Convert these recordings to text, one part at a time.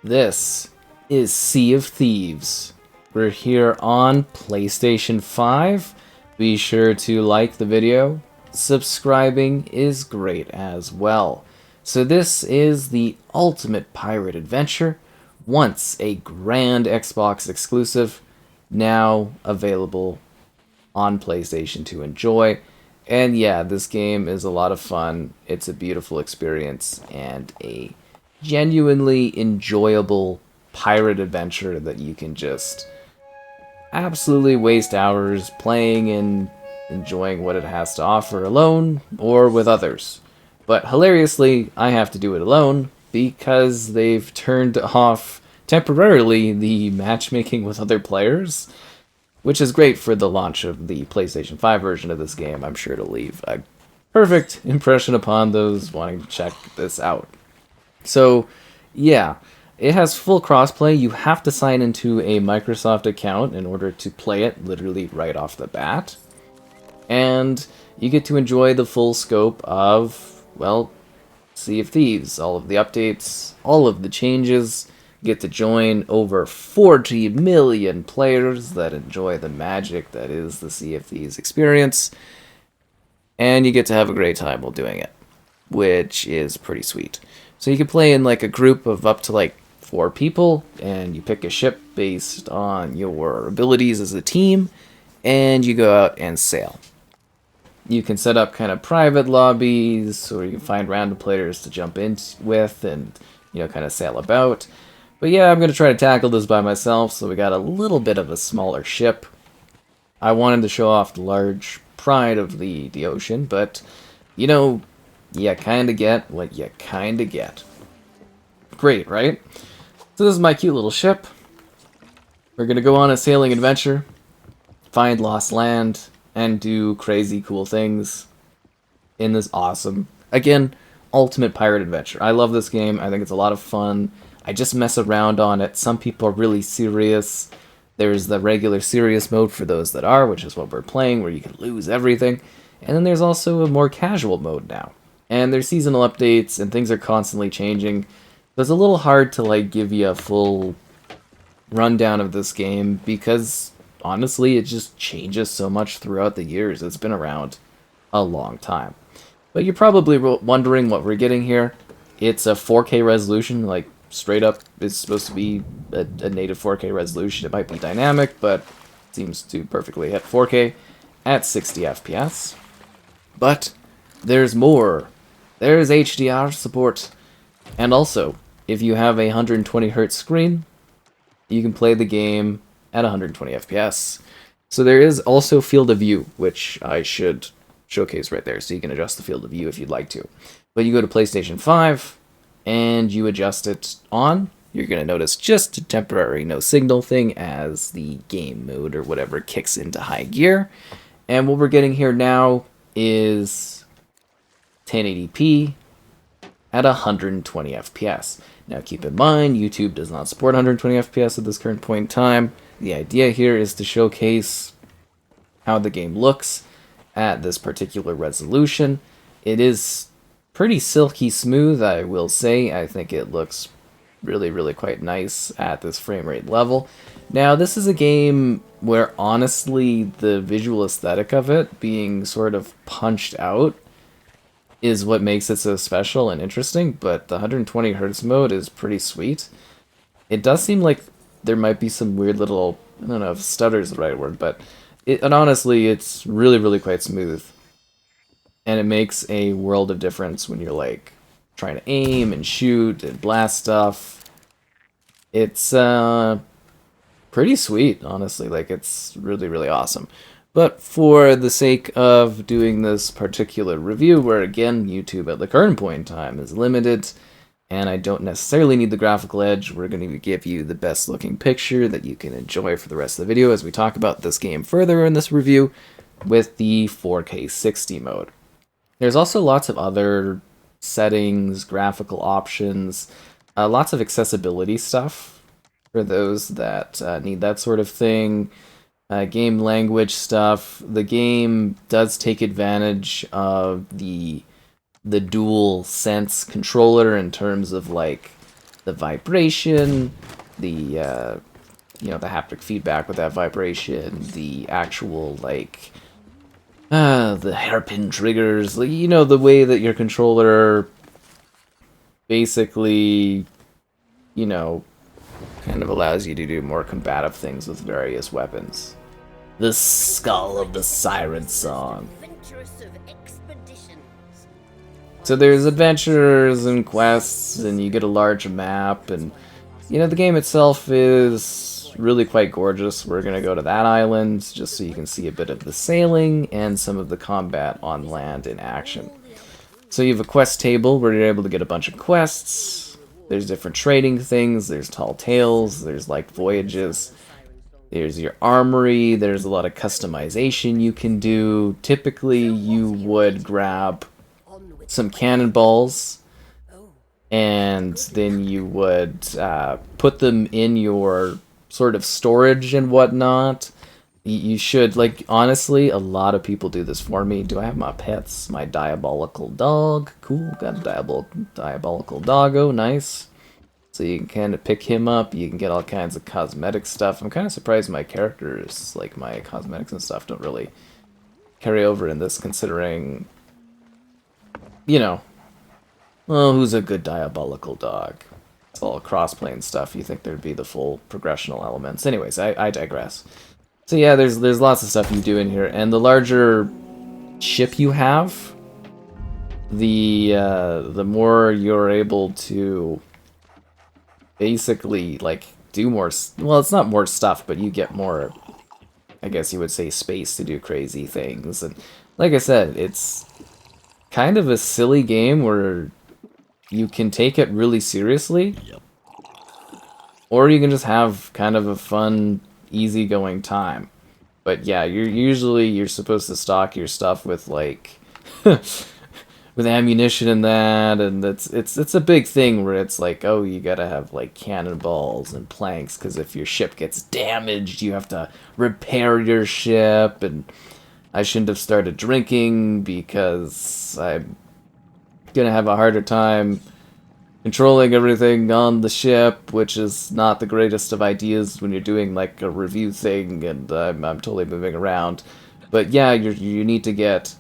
This is Sea of Thieves. We're here on PlayStation 5. Be sure to like the video. Subscribing is great as well. So this is the ultimate pirate adventure, once a grand Xbox exclusive, now available on PlayStation to enjoy. And yeah, this game is a lot of fun. It's a beautiful experience and a genuinely enjoyable pirate adventure that you can just absolutely waste hours playing and enjoying what it has to offer alone or with others. But hilariously, I have to do it alone because they've turned off temporarily the matchmaking with other players, which is great for the launch of the PlayStation 5 version of this game. I'm sure it'll leave a perfect impression upon those wanting to check this out. So, yeah, it has full crossplay. You have to sign into a Microsoft account in order to play it, literally right off the bat. And you get to enjoy the full scope of, well, Sea of Thieves, all of the updates, all of the changes. You get to join over 40 million players that enjoy the magic that is the Sea of Thieves experience. And you get to have a great time while doing it, which is pretty sweet. So you can play in like a group of up to like 4 people, and you pick a ship based on your abilities as a team, and you go out and sail. You can set up kind of private lobbies, or you can find random players to jump in with and, kind of sail about. But yeah, I'm going to try to tackle this by myself, so we got a little bit of a smaller ship. I wanted to show off the large pride of the ocean, but, you kind of get what you kind of get. Great, right? So this is my cute little ship. We're going to go on a sailing adventure, find lost land, and do crazy cool things in this awesome, again, ultimate pirate adventure. I love this game. I think it's a lot of fun. I just mess around on it. Some people are really serious. There's the regular serious mode for those that are, which is what we're playing, where you can lose everything. And then there's also a more casual mode now. And there's seasonal updates, and things are constantly changing. So it's a little hard to, give you a full rundown of this game, because, honestly, it just changes so much throughout the years. It's been around a long time. But you're probably wondering what we're getting here. It's a 4K resolution, straight up, it's supposed to be a native 4K resolution. It might be dynamic, but it seems to perfectly hit 4K at 60 FPS. But there's more. There's HDR support. And also, if you have a 120Hz screen, you can play the game at 120 FPS. So there is also field of view, which I should showcase right there, so you can adjust the field of view if you'd like to. But you go to PlayStation 5, and you adjust it on, you're going to notice just a temporary no signal thing as the game mode or whatever kicks into high gear. And what we're getting here now is 1080p at 120 FPS. Now keep in mind, YouTube does not support 120 FPS at this current point in time. The idea here is to showcase how the game looks at this particular resolution. It is pretty silky smooth, I will say. I think it looks really, really quite nice at this frame rate level. Now, this is a game where, honestly, the visual aesthetic of it being sort of punched out is what makes it so special and interesting, but the 120 Hz mode is pretty sweet. It does seem like there might be some weird little, I don't know if stutter is the right word, but and honestly, it's really, really quite smooth. And it makes a world of difference when you're, trying to aim and shoot and blast stuff. It's, pretty sweet, honestly. It's really, really awesome. But for the sake of doing this particular review, where, again, YouTube at the current point in time is limited, and I don't necessarily need the graphical edge, we're going to give you the best looking picture that you can enjoy for the rest of the video as we talk about this game further in this review with the 4K 60 mode. There's also lots of other settings, graphical options, lots of accessibility stuff for those that need that sort of thing. Game language stuff. The game does take advantage of the DualSense controller in terms of the vibration, the the haptic feedback with that vibration, the actual like the hairpin triggers, the way that your controller basically, kind of allows you to do more combative things with various weapons. The skull of the siren song. So there's adventures and quests, and you get a large map, and the game itself is really quite gorgeous. We're gonna go to that island just so you can see a bit of the sailing and some of the combat on land in action. So you have a quest table where you're able to get a bunch of quests. There's different trading things, there's tall tales, there's like voyages. There's your armory, there's a lot of customization you can do. Typically you would grab some cannonballs, and then you would put them in your sort of storage and whatnot. You should, like, honestly, a lot of people do this for me. Do I have my pets? My diabolical dog. Cool, got a diabolical doggo, nice. So you can kind of pick him up, you can get all kinds of cosmetic stuff. I'm kind of surprised my characters, like my cosmetics and stuff, don't really carry over in this, considering, well, who's a good diabolical dog? It's all cross-plane stuff. You think there'd be the full progressional elements. Anyways, I digress. So yeah, there's lots of stuff you do in here, and the larger ship you have, the more you're able to basically like do more. Well, it's not more stuff, but you get more, I guess you would say, space to do crazy things. And like I said, it's kind of a silly game where you can take it really seriously, or you can just have kind of a fun, easygoing time. But yeah, you're supposed to stock your stuff with like with ammunition and that, and it's a big thing where it's like, oh, you gotta have like cannonballs and planks, because if your ship gets damaged, you have to repair your ship. And I shouldn't have started drinking because I'm gonna have a harder time controlling everything on the ship, which is not the greatest of ideas when you're doing like a review thing, and I'm totally moving around. But yeah, you need to get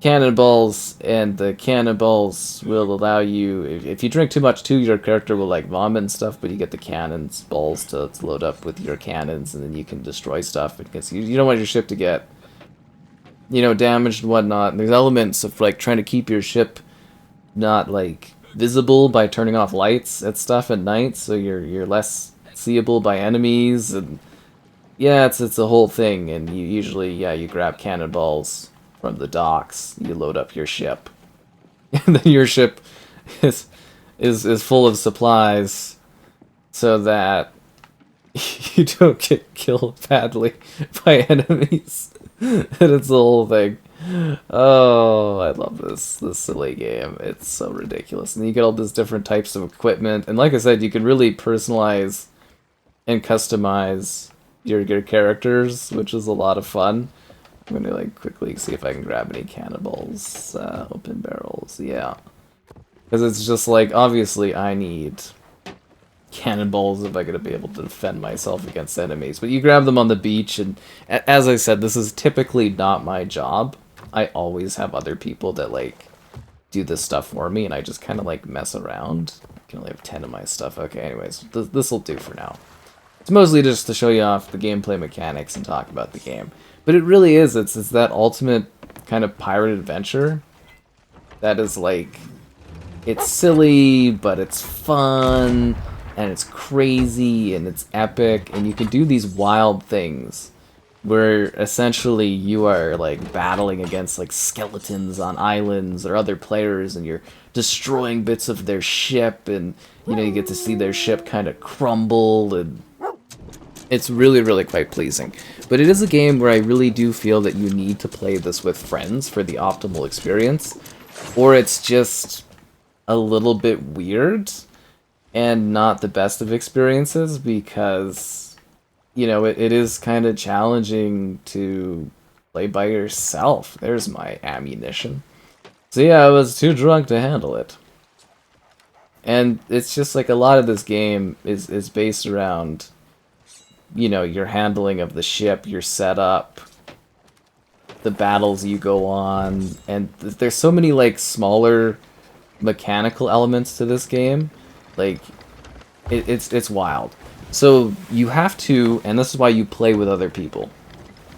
cannonballs, and the cannonballs will allow you, if you drink too much too, your character will like vomit and stuff, but you get the cannons balls to load up with your cannons, and then you can destroy stuff, because you don't want your ship to get damaged and whatnot. And there's elements of like trying to keep your ship not like visible by turning off lights and stuff at night, so you're less seeable by enemies. And yeah, it's a whole thing. And you usually, you grab cannonballs from the docks, you load up your ship, and then your ship is full of supplies so that you don't get killed badly by enemies. And it's the whole thing. Oh, I love this silly game. It's so ridiculous. And you get all these different types of equipment, and like I said, you can really personalize and customize your characters, which is a lot of fun. I'm gonna like quickly see if I can grab any cannonballs, open barrels, yeah. Because it's just like, obviously I need cannonballs if I'm gonna be able to defend myself against enemies. But you grab them on the beach, and as I said, this is typically not my job. I always have other people that like do this stuff for me, and I just kind of like mess around. I can only have 10 of my stuff. Okay, anyways, this will do for now. It's mostly just to show you off the gameplay mechanics and talk about the game. But it really is, it's that ultimate kind of pirate adventure that is like, it's silly, but it's fun, and it's crazy, and it's epic, and you can do these wild things where essentially you are like battling against like skeletons on islands or other players, and you're destroying bits of their ship, and you get to see their ship kind of crumble, and it's really, really quite pleasing. But it is a game where I really do feel that you need to play this with friends for the optimal experience, or it's just a little bit weird and not the best of experiences, because it is kind of challenging to play by yourself. There's my ammunition. So yeah, I was too drunk to handle it. And it's just like a lot of this game is based around, you know, your handling of the ship, your setup, the battles you go on, and there's so many like smaller mechanical elements to this game. Like it's wild. So you have to, and this is why you play with other people,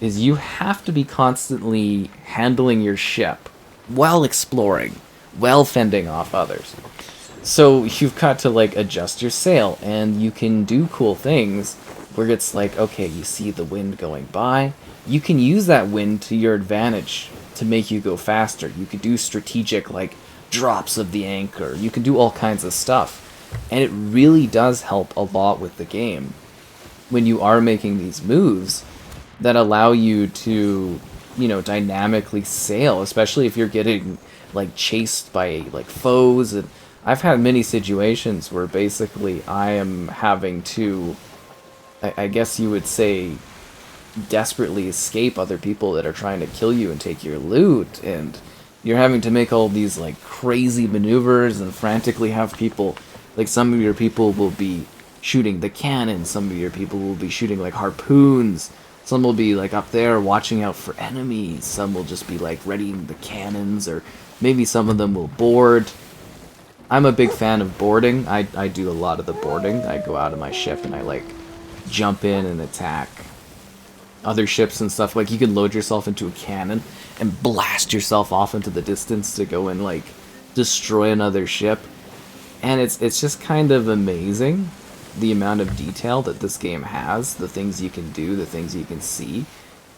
is you have to be constantly handling your ship while exploring, while fending off others. So you've got to like adjust your sail, and you can do cool things where it's like, okay, you see the wind going by, you can use that wind to your advantage to make you go faster. You could do strategic like drops of the anchor. You can do all kinds of stuff. And it really does help a lot with the game when you are making these moves that allow you to, you know, dynamically sail, especially if you're getting like chased by like foes. And I've had many situations where basically I am having to, I guess you would say, desperately escape other people that are trying to kill you and take your loot, and you're having to make all these like crazy maneuvers and frantically have people, like some of your people will be shooting the cannon, some of your people will be shooting like harpoons, some will be like up there watching out for enemies, some will just be like readying the cannons, or maybe some of them will board. I'm a big fan of boarding. I do a lot of the boarding. I go out of my ship and I like jump in and attack other ships and stuff. Like you can load yourself into a cannon and blast yourself off into the distance to go and like destroy another ship. And it's just kind of amazing the amount of detail that this game has, the things you can do, the things you can see.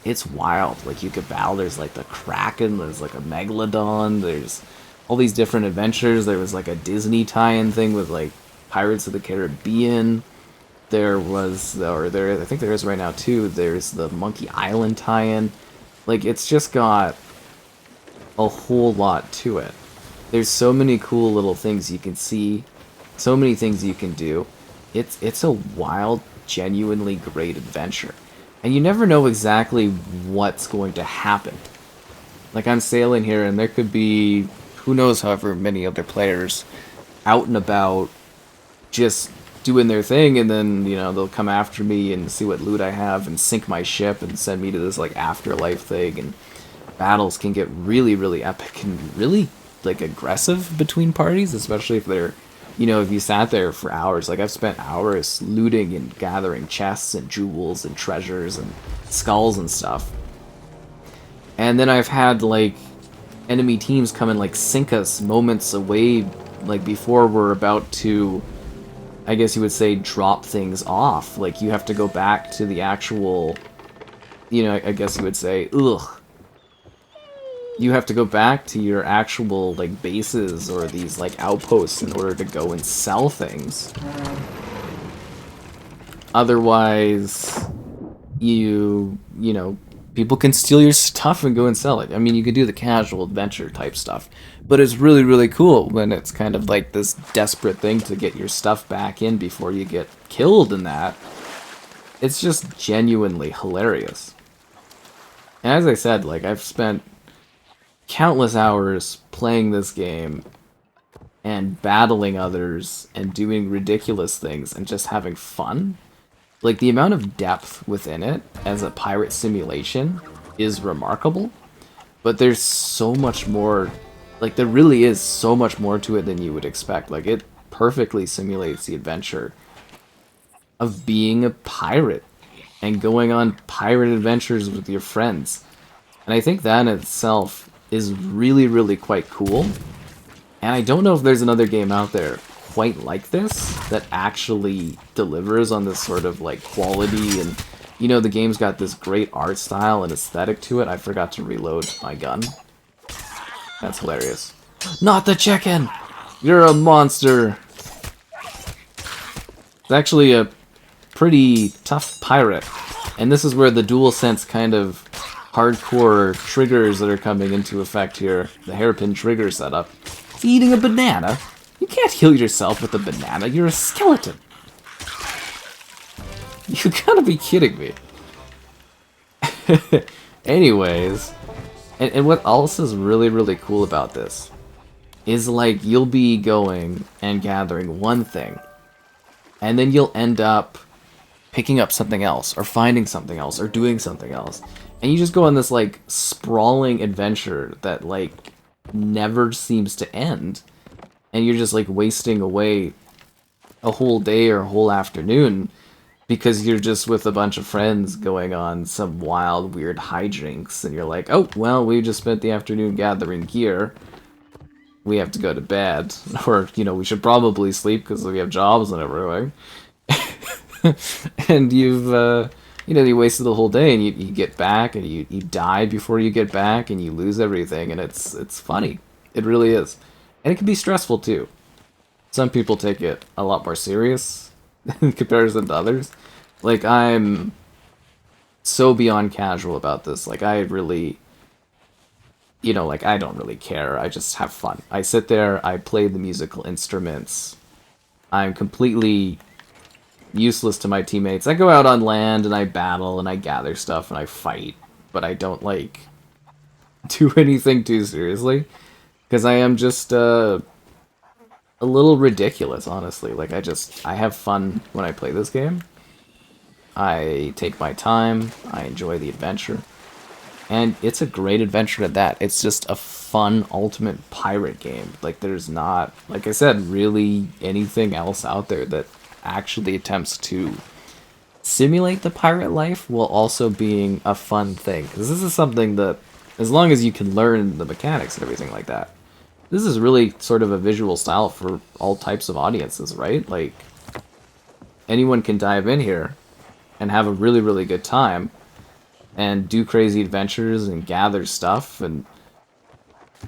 It's wild. Like you could battle, there's like the Kraken, there's like a Megalodon, there's all these different adventures. There was like a Disney tie-in thing with like Pirates of the Caribbean. There was, or there, I think there is right now too, there's the Monkey Island tie-in. Like, it's just got a whole lot to it. There's so many cool little things you can see, so many things you can do. It's a wild, genuinely great adventure. And you never know exactly what's going to happen. Like, I'm sailing here, and there could be, who knows, however many other players out and about just doing their thing, and then, you know, they'll come after me and see what loot I have and sink my ship and send me to this, like, afterlife thing, and battles can get really, really epic and really, like, aggressive between parties, especially if they're, you know, if you sat there for hours. Like, I've spent hours looting and gathering chests and jewels and treasures and skulls and stuff. And then I've had, like, enemy teams come and, like, sink us moments away, like, before we're about to, I guess you would say, drop things off. Like, you have to go back to the actual, you know, I guess you would say, you have to go back to your actual, like, bases or these, like, outposts in order to go and sell things. Otherwise, you know, people can steal your stuff and go and sell it. I mean, you can do the casual adventure type stuff, but it's really, really cool when it's kind of like this desperate thing to get your stuff back in before you get killed in that. It's just genuinely hilarious. And as I said, like, I've spent countless hours playing this game and battling others and doing ridiculous things and just having fun. Like, the amount of depth within it as a pirate simulation is remarkable, but there's so much more, like, there really is so much more to it than you would expect. Like, it perfectly simulates the adventure of being a pirate and going on pirate adventures with your friends. And I think that in itself is really, really quite cool. And I don't know if there's another game out there quite like this that actually delivers on this sort of like quality. And you know, the game's got this great art style and aesthetic to it. I forgot to reload my gun. That's hilarious. Not the chicken! You're a monster! It's actually a pretty tough pirate, and this is where the DualSense kind of hardcore triggers that are coming into effect here, the hairpin trigger setup. Is he eating a banana? You can't heal yourself with a banana, you're a skeleton. You gotta be kidding me. Anyways, and what else is really, really cool about this is like you'll be going and gathering one thing, and then you'll end up picking up something else, or finding something else, or doing something else. And you just go on this, like, sprawling adventure that, like, never seems to end. And you're just, like, wasting away a whole day or a whole afternoon because you're just with a bunch of friends going on some wild, weird hijinks. And you're like, oh, well, we just spent the afternoon gathering gear. We have to go to bed. Or, you know, we should probably sleep because we have jobs and everything. And you've, you know, you wasted the whole day, and you get back, and you die before you get back, and you lose everything, and it's funny. It really is. And it can be stressful, too. Some people take it a lot more serious in comparison to others. Like, I'm so beyond casual about this. Like, I really, you know, like, I don't really care. I just have fun. I sit there, I play the musical instruments. I'm completely useless to my teammates. I go out on land and I battle and I gather stuff and I fight, but I don't like do anything too seriously because I am just a little ridiculous, honestly. Like I have fun when I play this game. I take my time, I enjoy the adventure, and it's a great adventure at that. It's just a fun ultimate pirate game. Like there's not, like I said, really anything else out there that actually attempts to simulate the pirate life while also being a fun thing. Because this is something that, as long as you can learn the mechanics and everything like that, this is really sort of a visual style for all types of audiences, right? Like, anyone can dive in here and have a really, really good time and do crazy adventures and gather stuff, and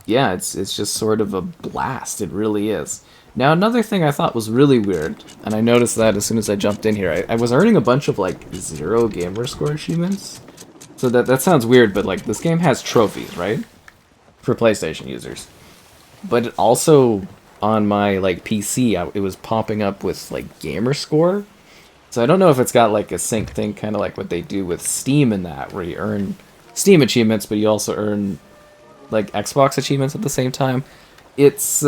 yeah, it's just sort of a blast. It really is. Now, another thing I thought was really weird, and I noticed that as soon as I jumped in here, I was earning a bunch of, like, 0 gamer score achievements. So that sounds weird, but, like, this game has trophies, right? For PlayStation users. But it also, on my, like, PC, it was popping up with, like, gamer score. So I don't know if it's got, like, a sync thing, kind of like what they do with Steam in that, where you earn Steam achievements, but you also earn, like, Xbox achievements at the same time. It's,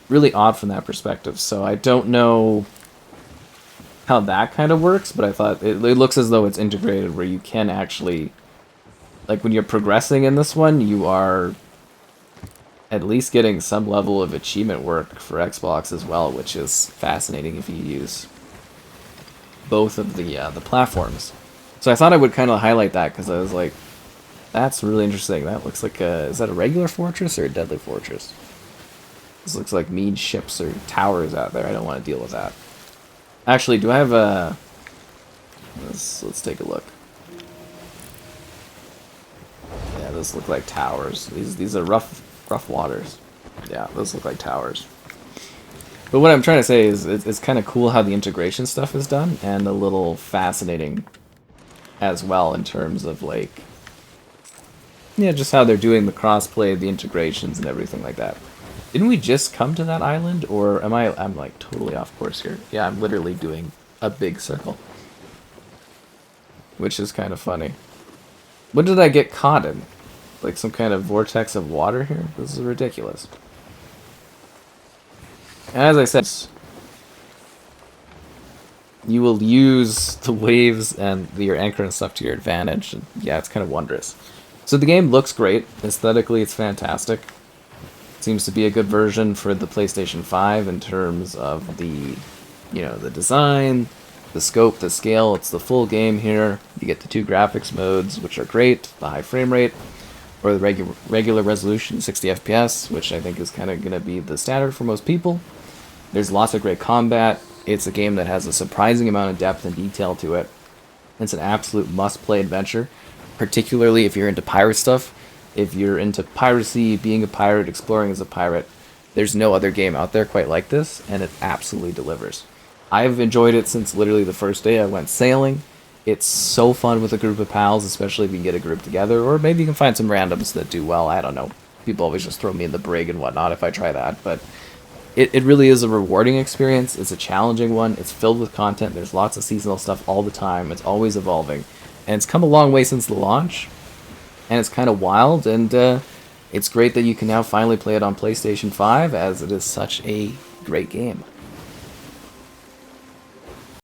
really odd from that perspective, so I don't know how that kind of works, but I thought it looks as though it's integrated where you can actually, like, when you're progressing in this one, you are at least getting some level of achievement work for Xbox as well, which is fascinating if you use both of the platforms. So I thought I would kind of highlight that because I was like, that's really interesting. That looks like is that a regular fortress or a deadly fortress? This looks like mean ships or towers out there. I don't want to deal with that. Actually, do I have a... Let's take a look. Yeah, those look like towers. These are rough waters. Yeah, those look like towers. But what I'm trying to say is it's kind of cool how the integration stuff is done, and a little fascinating as well in terms of, like, yeah, just how they're doing the crossplay, the integrations, and everything like that. Didn't we just come to that island, or I'm like totally off course here? Yeah, I'm literally doing a big circle. Which is kind of funny. What did I get caught in? Like some kind of vortex of water here? This is ridiculous. And as I said, you will use the waves and your anchor and stuff to your advantage. And yeah, it's kind of wondrous. So the game looks great. Aesthetically, it's fantastic. Seems to be a good version for the PlayStation 5 in terms of the, you know, the design, the scope, the scale. It's the full game here. You get the 2 graphics modes, which are great, the high frame rate, or the regular resolution, 60 FPS, which I think is kind of going to be the standard for most people. There's lots of great combat. It's a game that has a surprising amount of depth and detail to it. It's an absolute must-play adventure, particularly if you're into pirate stuff. If you're into piracy, being a pirate, exploring as a pirate, there's no other game out there quite like this, and it absolutely delivers. I've enjoyed it since literally the first day I went sailing. It's so fun with a group of pals, especially if you can get a group together, or maybe you can find some randoms that do well. I don't know. People always just throw me in the brig and whatnot if I try that, but it really is a rewarding experience. It's a challenging one. It's filled with content. There's lots of seasonal stuff all the time. It's always evolving, and it's come a long way since the launch. And it's kind of wild, and It's great that you can now finally play it on PlayStation 5, as it is such a great game.